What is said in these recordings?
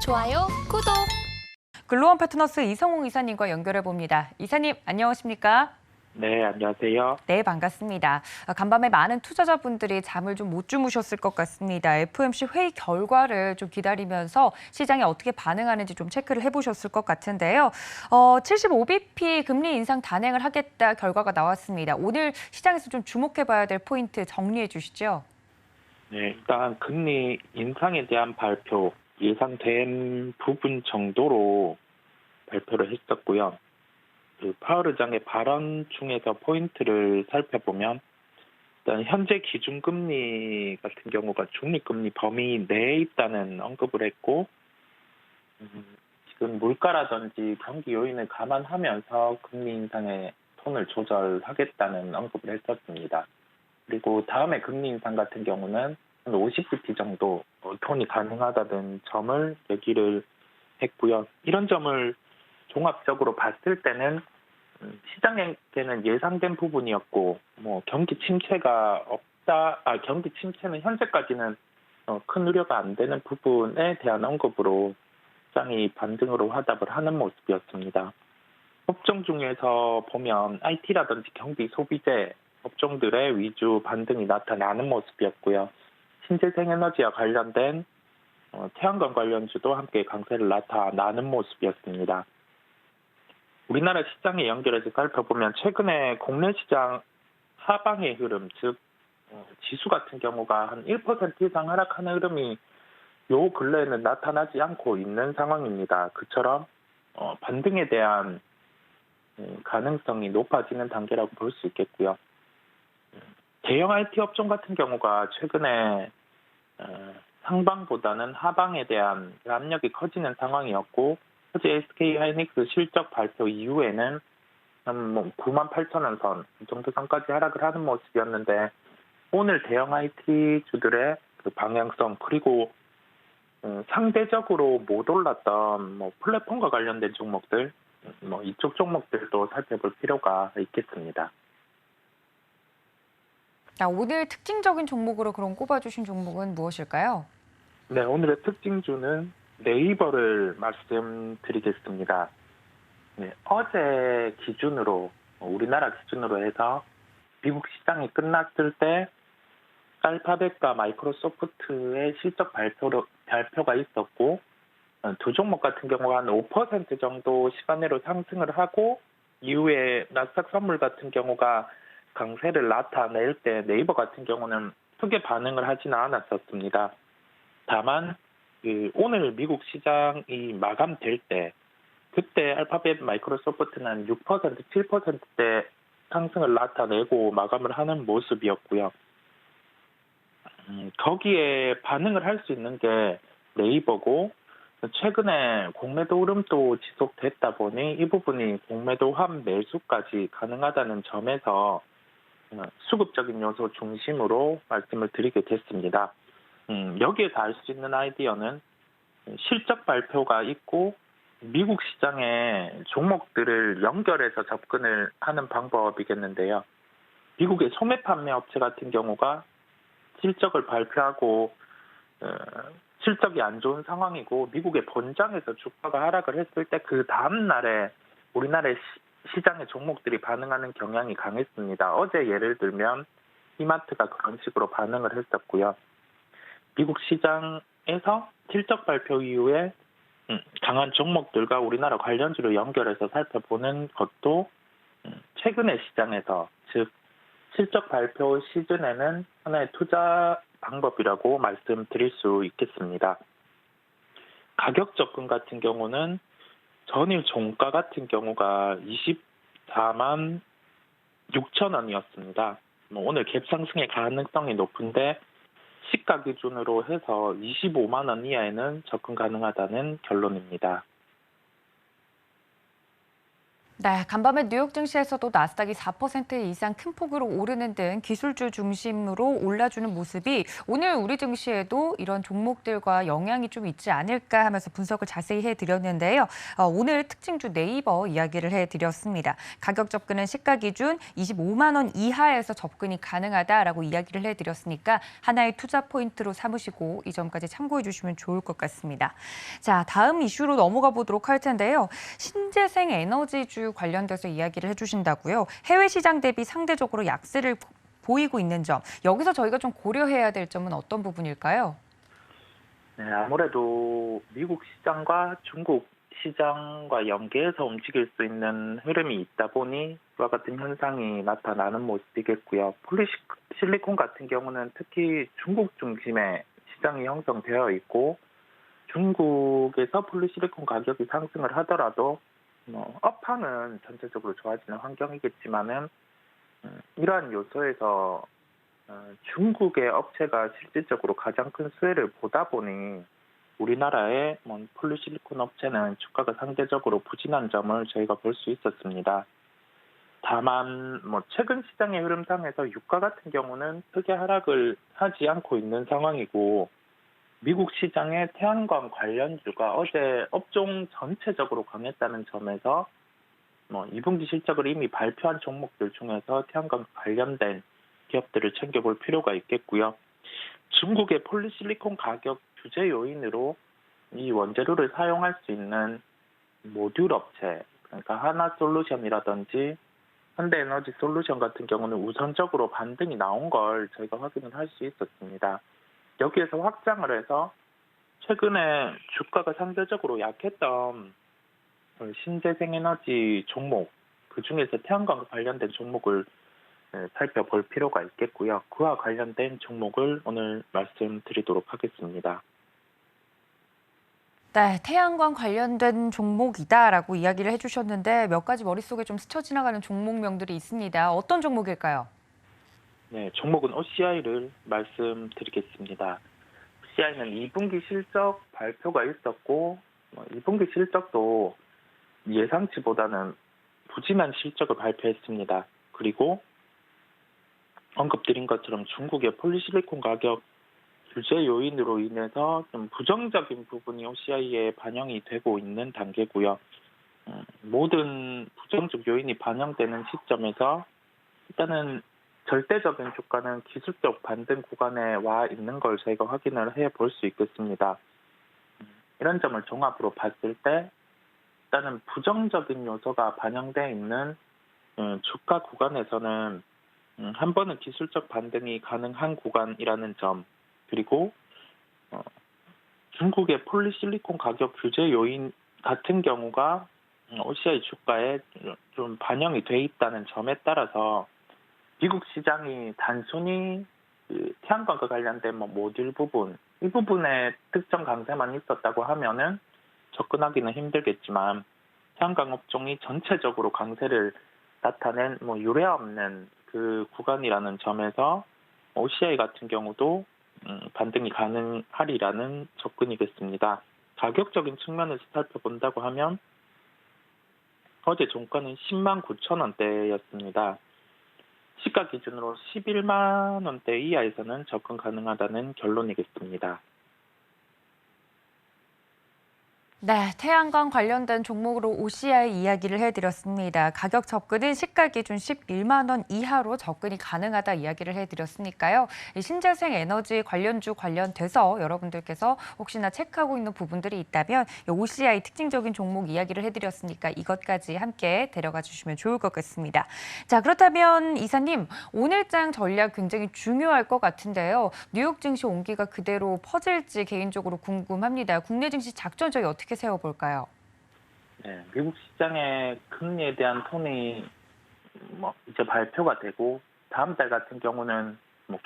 좋아요, 구독. 글로원 파트너스 이성웅 이사님과 연결해 봅니다. 이사님, 안녕하십니까? 네, 안녕하세요. 네, 반갑습니다. 간밤에 많은 투자자분들이 잠을 좀 못 주무셨을 것 같습니다. FOMC 회의 결과를 좀 기다리면서 시장이 어떻게 반응하는지 좀 체크를 해보셨을 것 같은데요. 75bp 금리 인상 단행을 하겠다 결과가 나왔습니다. 오늘 시장에서 좀 주목해봐야 될 포인트 정리해 주시죠. 네, 일단 금리 인상에 대한 발표 예상된 부분 정도로 발표를 했었고요. 파월 의장의 발언 중에서 포인트를 살펴보면 일단 현재 기준금리 같은 경우가 중립금리 범위 내에 있다는 언급을 했고 지금 물가라든지 경기 요인을 감안하면서 금리 인상의 톤을 조절하겠다는 언급을 했었습니다. 그리고 다음에 금리 인상 같은 경우는 한 50bp 정도 톤이 가능하다는 점을 얘기를 했고요. 이런 점을 종합적으로 봤을 때는 시장에게는 예상된 부분이었고, 경기 침체가 경기 침체는 현재까지는 큰 우려가 안 되는 부분에 대한 언급으로 시장이 반등으로 화답을 하는 모습이었습니다. 업종 중에서 보면 IT라든지 경비 소비재 업종들의 위주 반등이 나타나는 모습이었고요. 신재생에너지와 관련된 태양광 관련주도 함께 강세를 나타나는 모습이었습니다. 우리나라 시장에 연결해서 살펴보면 최근에 국내 시장 하방의 흐름, 즉 지수 같은 경우가 한 1% 이상 하락하는 흐름이 요 근래에는 나타나지 않고 있는 상황입니다. 그처럼 반등에 대한 가능성이 높아지는 단계라고 볼 수 있겠고요. 대형 IT 업종 같은 경우가 최근에 상방보다는 하방에 대한 압력이 커지는 상황이었고 어제 SK 하이닉스 실적 발표 이후에는 한 98,000원 선 정도 선까지 하락을 하는 모습이었는데 오늘 대형 IT 주들의 그 방향성 그리고 상대적으로 못 올랐던 플랫폼과 관련된 종목들 이쪽 종목들도 살펴볼 필요가 있겠습니다. 오늘 특징적인 종목으로 그럼 꼽아주신 종목은 무엇일까요? 네, 오늘의 특징주는 네이버를 말씀드리겠습니다. 네, 어제 기준으로 우리나라 기준으로 해서 미국 시장이 끝났을 때 알파벳과 마이크로소프트의 실적 발표가 있었고 두 종목 같은 경우가 한 5% 정도 시간 내로 상승을 하고 이후에 나스닥 선물 같은 경우가 강세를 나타낼 때 네이버 같은 경우는 크게 반응을 하지는 않았었습니다. 다만 오늘 미국 시장이 마감될 때 그때 알파벳 마이크로소프트는 6%, 7%대 상승을 나타내고 마감을 하는 모습이었고요. 거기에 반응을 할 수 있는 게 네이버고 최근에 공매도 흐름도 지속됐다 보니 이 부분이 공매도 환 매수까지 가능하다는 점에서 수급적인 요소 중심으로 말씀을 드리게 됐습니다. 여기에서 알 수 있는 아이디어는 실적 발표가 있고 미국 시장의 종목들을 연결해서 접근을 하는 방법이겠는데요. 미국의 소매 판매 업체 같은 경우가 실적을 발표하고 실적이 안 좋은 상황이고 미국의 본장에서 주가가 하락을 했을 때 그 다음 날에 우리나라의 시장의 종목들이 반응하는 경향이 강했습니다. 어제 예를 들면 이마트가 그런 식으로 반응을 했었고요. 미국 시장에서 실적 발표 이후에 강한 종목들과 우리나라 관련주를 연결해서 살펴보는 것도 최근의 시장에서 즉 실적 발표 시즌에는 하나의 투자 방법이라고 말씀드릴 수 있겠습니다. 가격 접근 같은 경우는 전일 종가 같은 경우가 24만 6천 원이었습니다. 오늘 갭 상승의 가능성이 높은데 시가 기준으로 해서 25만 원 이하에는 접근 가능하다는 결론입니다. 네, 간밤에 뉴욕 증시에서도 나스닥이 4% 이상 큰 폭으로 오르는 등 기술주 중심으로 올라주는 모습이 오늘 우리 증시에도 이런 종목들과 영향이 좀 있지 않을까 하면서 분석을 자세히 해드렸는데요. 오늘 특징주 네이버 이야기를 해드렸습니다. 가격 접근은 시가 기준 25만 원 이하에서 접근이 가능하다라고 이야기를 해드렸으니까 하나의 투자 포인트로 삼으시고 이 점까지 참고해 주시면 좋을 것 같습니다. 자, 다음 이슈로 넘어가 보도록 할 텐데요. 신재생 에너지주 관련돼서 이야기를 해주신다고요. 해외 시장 대비 상대적으로 약세를 보이고 있는 점, 여기서 저희가 좀 고려해야 될 점은 어떤 부분일까요? 네, 아무래도 미국 시장과 중국 시장과 연계해서 움직일 수 있는 흐름이 있다 보니 이와 같은 현상이 나타나는 모습이겠고요. 폴리실리콘 같은 경우는 특히 중국 중심의 시장이 형성되어 있고 중국에서 폴리실리콘 가격이 상승을 하더라도 업황은 전체적으로 좋아지는 환경이겠지만은 이러한 요소에서 중국의 업체가 실질적으로 가장 큰 수혜를 보다 보니 우리나라의 폴리실리콘 업체는 주가가 상대적으로 부진한 점을 저희가 볼 수 있었습니다. 다만 최근 시장의 흐름상에서 유가 같은 경우는 크게 하락을 하지 않고 있는 상황이고 미국 시장의 태양광 관련주가 어제 업종 전체적으로 강했다는 점에서 2분기 실적을 이미 발표한 종목들 중에서 태양광 관련된 기업들을 챙겨볼 필요가 있겠고요. 중국의 폴리실리콘 가격 규제 요인으로 이 원재료를 사용할 수 있는 모듈 업체, 그러니까 하나솔루션이라든지 현대에너지 솔루션 같은 경우는 우선적으로 반등이 나온 걸 저희가 확인을 할 수 있었습니다. 여기에서 확장을 해서 최근에 주가가 상대적으로 약했던 신재생에너지 종목, 그중에서 태양광 관련된 종목을 살펴볼 필요가 있겠고요. 그와 관련된 종목을 오늘 말씀드리도록 하겠습니다. 네, 태양광 관련된 종목이다라고 이야기를 해주셨는데 몇 가지 머릿속에 좀 스쳐 지나가는 종목명들이 있습니다. 어떤 종목일까요? 네, 종목은 OCI를 말씀드리겠습니다. OCI는 2분기 실적 발표가 있었고 2분기 실적도 예상치보다는 부진한 실적을 발표했습니다. 그리고 언급드린 것처럼 중국의 폴리실리콘 가격 규제 요인으로 인해서 좀 부정적인 부분이 OCI에 반영이 되고 있는 단계고요. 모든 부정적 요인이 반영되는 시점에서 일단은 절대적인 주가는 기술적 반등 구간에 와 있는 걸 저희가 확인을 해볼 수 있겠습니다. 이런 점을 종합으로 봤을 때 일단은 부정적인 요소가 반영되어 있는 주가 구간에서는 한 번은 기술적 반등이 가능한 구간이라는 점, 그리고 중국의 폴리실리콘 가격 규제 요인 같은 경우가 OCI 주가에 좀 반영이 돼 있다는 점에 따라서 미국 시장이 단순히 태양광과 관련된 모듈 부분, 이 부분에 특정 강세만 있었다고 하면은 접근하기는 힘들겠지만 태양광 업종이 전체적으로 강세를 나타낸 유례 없는 그 구간이라는 점에서 OCI 같은 경우도 반등이 가능하리라는 접근이겠습니다. 가격적인 측면에서 살펴본다고 하면 어제 종가는 10만 9천 원대였습니다. 시가 기준으로 11만 원대 이하에서는 접근 가능하다는 결론이겠습니다. 네, 태양광 관련된 종목으로 OCI 이야기를 해드렸습니다. 가격 접근은 시가 기준 11만 원 이하로 접근이 가능하다 이야기를 해드렸으니까요. 이 신재생 에너지 관련주 관련돼서 여러분들께서 혹시나 체크하고 있는 부분들이 있다면 이 OCI 특징적인 종목 이야기를 해드렸으니까 이것까지 함께 데려가 주시면 좋을 것 같습니다. 자, 그렇다면 이사님, 오늘장 전략 굉장히 중요할 것 같은데요. 뉴욕 증시 온기가 그대로 퍼질지 개인적으로 궁금합니다. 국내 증시 작전 저희 어떻게 세워볼까요? 네, 미국 시장의 금리에 대한 톤이 이제 발표가 되고 다음 달 같은 경우는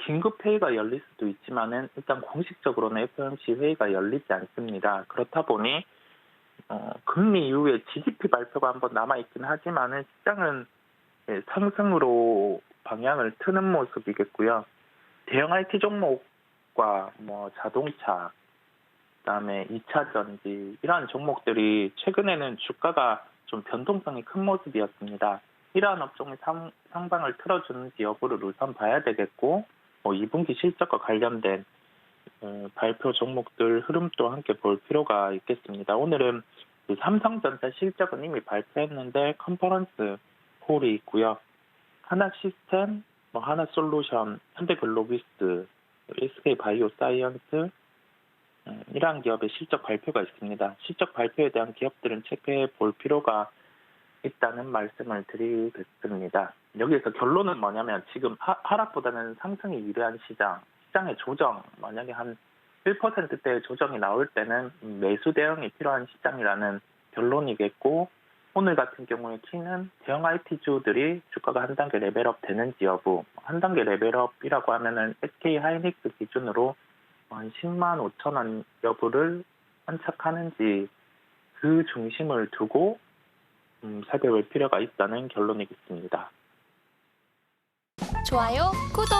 긴급 회의가 열릴 수도 있지만은 일단 공식적으로는 FOMC 회의가 열리지 않습니다. 그렇다 보니 금리 이후에 GDP 발표가 한번 남아 있긴 하지만은 시장은 상승으로 방향을 트는 모습이겠고요. 대형 IT 종목과 자동차, 그다음에 2차 전지 이러한 종목들이 최근에는 주가가 좀 변동성이 큰 모습이었습니다. 이러한 업종의 상방을 틀어주는지 여부를 우선 봐야 되겠고, 2분기 실적과 관련된 발표 종목들 흐름도 함께 볼 필요가 있겠습니다. 오늘은 그 삼성전자 실적은 이미 발표했는데 컨퍼런스 홀이 있고요. 하나시스템, 하나솔루션, 현대글로비스, SK바이오사이언스 이러한 기업의 실적 발표가 있습니다. 실적 발표에 대한 기업들은 체크해 볼 필요가 있다는 말씀을 드리겠습니다. 여기에서 결론은 뭐냐면 지금 하락보다는 상승이 유리한 시장의 조정, 만약에 한 1%대의 조정이 나올 때는 매수 대응이 필요한 시장이라는 결론이겠고, 오늘 같은 경우에 키는 대형 IT주들이 주가가 한 단계 레벨업 되는지 여부, 한 단계 레벨업이라고 하면은 SK 하이닉스 기준으로 한 10만 5천 원 여부를 안착하는지 그 중심을 두고 살펴볼 필요가 있다는 결론이겠습니다. 좋아요, 구독!